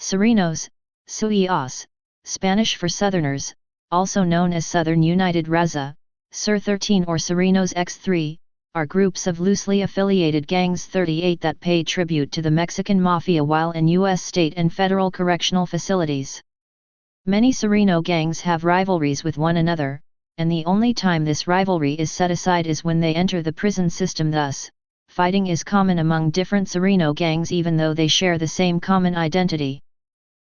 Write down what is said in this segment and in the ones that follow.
Serenos, Sueños, Spanish for Southerners, also known as Southern United Raza, Sur 13 or Serenos X3, are groups of loosely affiliated gangs 38 that pay tribute to the Mexican Mafia while in U.S. state and federal correctional facilities. Many Sereno gangs have rivalries with one another, and the only time this rivalry is set aside is when they enter the prison system. Thus, fighting is common among different Sereno gangs even though they share the same common identity.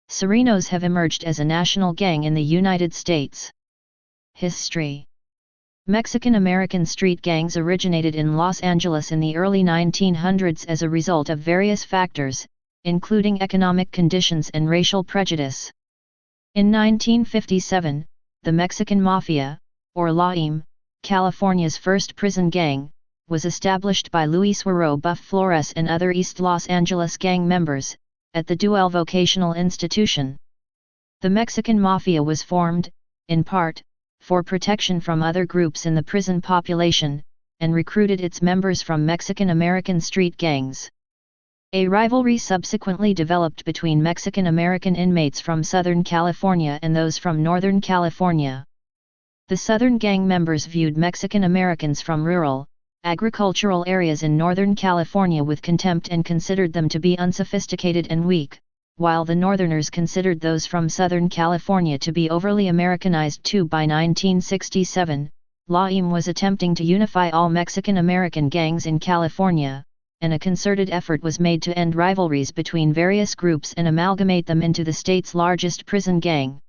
Serenos have emerged as a national gang in the United States. History. Mexican-American street gangs originated in Los Angeles in the early 1900s as a result of various factors, including economic conditions and racial prejudice. In 1957, the Mexican Mafia, or LAIM, California's first prison gang, was established by Luis Huerro Buff Flores and other East Los Angeles gang members, at the Deuel Vocational Institution. The Mexican Mafia was formed, in part, for protection from other groups in the prison population, and recruited its members from Mexican-American street gangs. A rivalry subsequently developed between Mexican-American inmates from Southern California and those from Northern California. The Southern gang members viewed Mexican-Americans from rural, agricultural areas in Northern California with contempt and considered them to be unsophisticated and weak, while the Northerners considered those from Southern California to be overly Americanized too. By 1967, LAIM was attempting to unify all Mexican-American gangs in California, and a concerted effort was made to end rivalries between various groups and amalgamate them into the state's largest prison gang.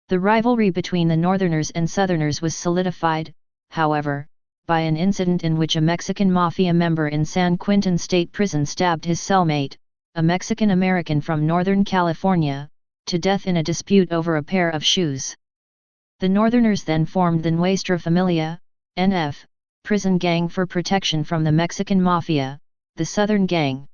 The rivalry between the Northerners and Southerners was solidified, however, by an incident in which a Mexican Mafia member in San Quentin State Prison stabbed his cellmate, a Mexican-American from Northern California, to death in a dispute over a pair of shoes. The Northerners then formed the Nuestra Familia, NF, prison gang for protection from the Mexican Mafia, the Southern Gang.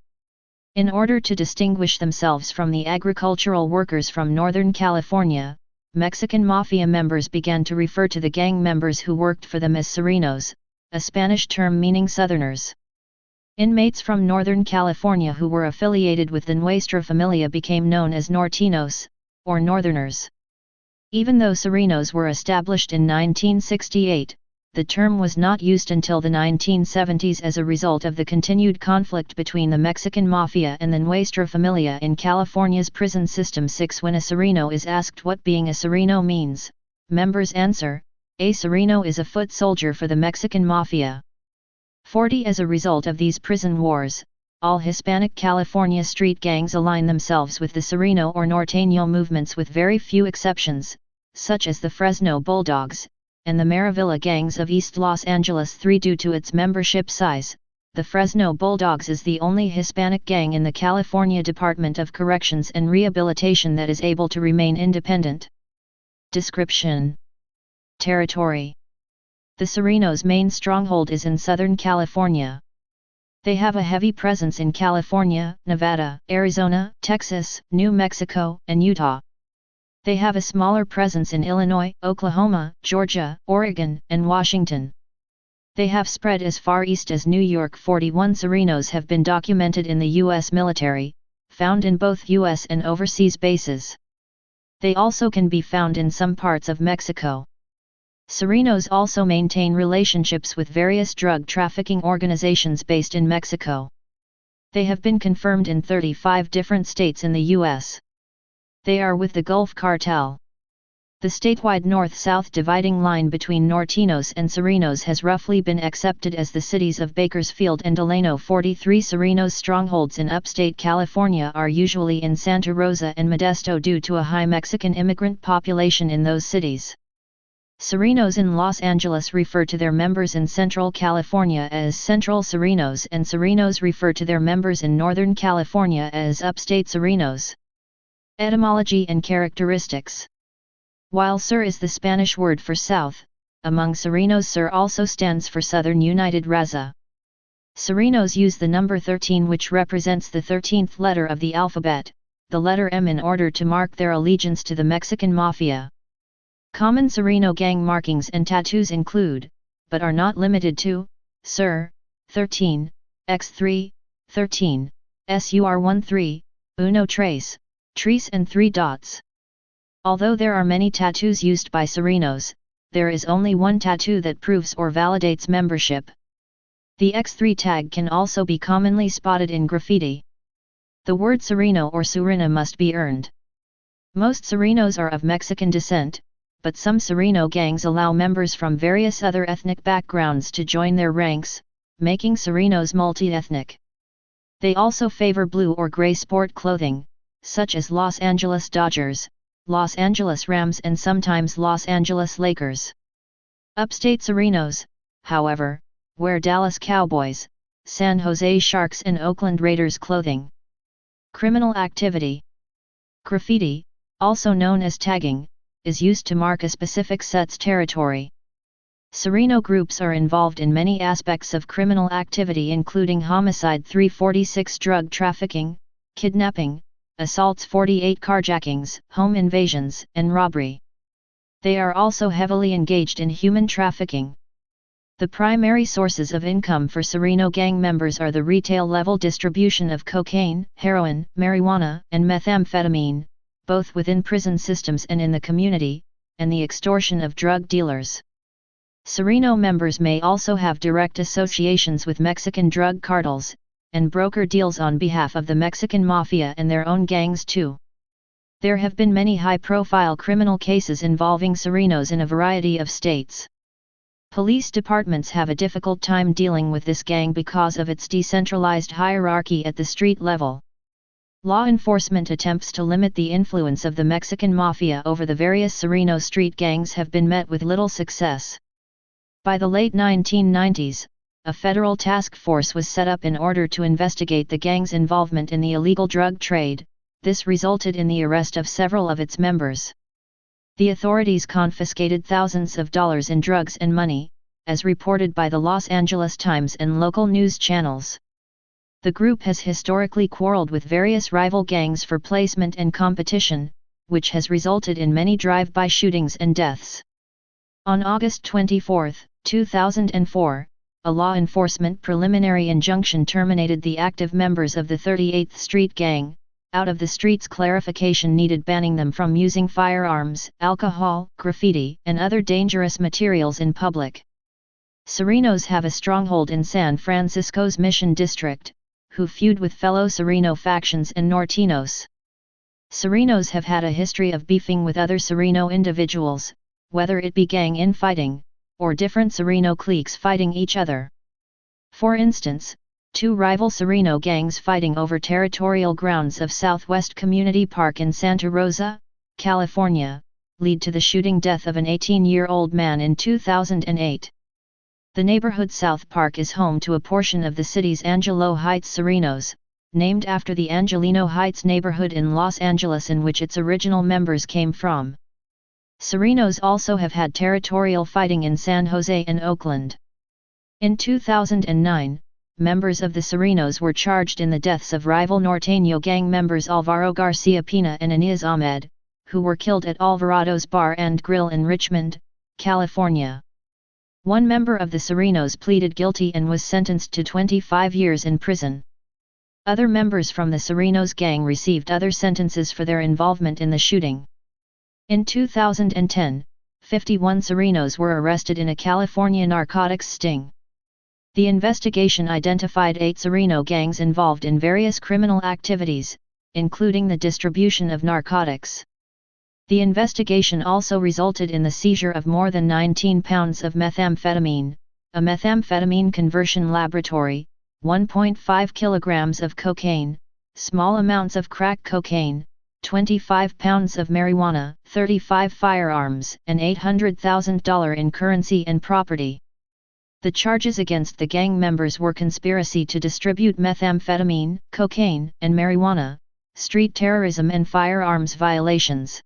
In order to distinguish themselves from the agricultural workers from Northern California, Mexican Mafia members began to refer to the gang members who worked for them as Serenos, a Spanish term meaning Southerners. Inmates from Northern California who were affiliated with the Nuestra Familia became known as Norteños, or Northerners. Even though Serenos were established in 1968, the term was not used until the 1970s as a result of the continued conflict between the Mexican Mafia and the Nuestra Familia in California's prison system. 6. When a Sereno is asked what being a Sereno means, members answer, "A Sereno is a foot soldier for the Mexican Mafia." 40. As a result of these prison wars, all Hispanic California street gangs align themselves with the Sereno or Norteño movements with very few exceptions, such as the Fresno Bulldogs, and the Maravilla gangs of East Los Angeles. 3. Due to its membership size, the Fresno Bulldogs is the only Hispanic gang in the California Department of Corrections and Rehabilitation that is able to remain independent. Description. Territory. The Serenos' main stronghold is in Southern California. They have a heavy presence in California, Nevada, Arizona, Texas, New Mexico, and Utah. They have a smaller presence in Illinois, Oklahoma, Georgia, Oregon, and Washington. They have spread as far east as New York. 41 Serenos have been documented in the U.S. military, found in both U.S. and overseas bases. They also can be found in some parts of Mexico. Serenos also maintain relationships with various drug trafficking organizations based in Mexico. They have been confirmed in 35 different states in the U.S. They are with the Gulf Cartel. The statewide north-south dividing line between Norteños and Serenos has roughly been accepted as the cities of Bakersfield and Delano. 43 Serenos' strongholds in upstate California are usually in Santa Rosa and Modesto due to a high Mexican immigrant population in those cities. Serenos in Los Angeles refer to their members in Central California as Central Serenos, and Serenos refer to their members in Northern California as Upstate Serenos. Etymology and characteristics. While Sur is the Spanish word for south, among Serenos Sur also stands for Southern United Raza. Serenos use the number 13, which represents the 13th letter of the alphabet, the letter M, in order to mark their allegiance to the Mexican Mafia. Common Sereno gang markings and tattoos include, but are not limited to, Sur, 13, X3, 13, Sur 13, Uno Tres, Trees and 3 dots. Although there are many tattoos used by Serenos, there is only one tattoo that proves or validates membership. The X3 tag can also be commonly spotted in graffiti. The word Sereno or Surena must be earned. Most Serenos are of Mexican descent, but some Sereno gangs allow members from various other ethnic backgrounds to join their ranks, making Serenos multi-ethnic. They also favor blue or gray sport clothing, such as Los Angeles Dodgers, Los Angeles Rams and sometimes Los Angeles Lakers. Upstate Serenos, however, wear Dallas Cowboys, San Jose Sharks and Oakland Raiders clothing. Criminal activity. Graffiti, also known as tagging, is used to mark a specific set's territory. Sereno groups are involved in many aspects of criminal activity including homicide 346 drug trafficking, kidnapping, assaults 48 carjackings, home invasions, and robbery. They are also heavily engaged in human trafficking. The primary sources of income for Sereno gang members are the retail-level distribution of cocaine, heroin, marijuana, and methamphetamine, both within prison systems and in the community, and the extortion of drug dealers. Sereno members may also have direct associations with Mexican drug cartels, and broker deals on behalf of the Mexican Mafia and their own gangs too. There have been many high-profile criminal cases involving Serenos in a variety of states. Police departments have a difficult time dealing with this gang because of its decentralized hierarchy at the street level. Law enforcement attempts to limit the influence of the Mexican Mafia over the various Sereno street gangs have been met with little success. By the late 1990s, a federal task force was set up in order to investigate the gang's involvement in the illegal drug trade. This resulted in the arrest of several of its members. The authorities confiscated thousands of dollars in drugs and money, as reported by the Los Angeles Times and local news channels. The group has historically quarreled with various rival gangs for placement and competition, which has resulted in many drive-by shootings and deaths. On August 24, 2004, a law enforcement preliminary injunction terminated the active members of the 38th Street Gang, out of the street's clarification needed banning them from using firearms, alcohol, graffiti, and other dangerous materials in public. Serenos have a stronghold in San Francisco's Mission District, who feud with fellow Sereno factions and Norteños. Serenos have had a history of beefing with other Sereno individuals, whether it be gang infighting, or different Sereno cliques fighting each other. For instance, two rival Sereno gangs fighting over territorial grounds of Southwest Community Park in Santa Rosa, California, lead to the shooting death of an 18-year-old man in 2008. The neighborhood South Park is home to a portion of the city's Angelo Heights Serenos, named after the Angelino Heights neighborhood in Los Angeles in which its original members came from. Serenos also have had territorial fighting in San Jose and Oakland. In 2009, members of the Serenos were charged in the deaths of rival Norteño gang members Alvaro Garcia Pina and Inez Ahmed, who were killed at Alvarado's Bar and Grill in Richmond, California. One member of the Serenos pleaded guilty and was sentenced to 25 years in prison. Other members from the Surenos Gang received other sentences for their involvement in the shooting. In 2010, 51 Serenos were arrested in a California narcotics sting. The investigation identified 8 Sereno gangs involved in various criminal activities, including the distribution of narcotics. The investigation also resulted in the seizure of more than 19 pounds of methamphetamine, a methamphetamine conversion laboratory, 1.5 kilograms of cocaine, small amounts of crack cocaine, 25 pounds of marijuana, 35 firearms, and $800,000 in currency and property. The charges against the gang members were conspiracy to distribute methamphetamine, cocaine, and marijuana, street terrorism and firearms violations.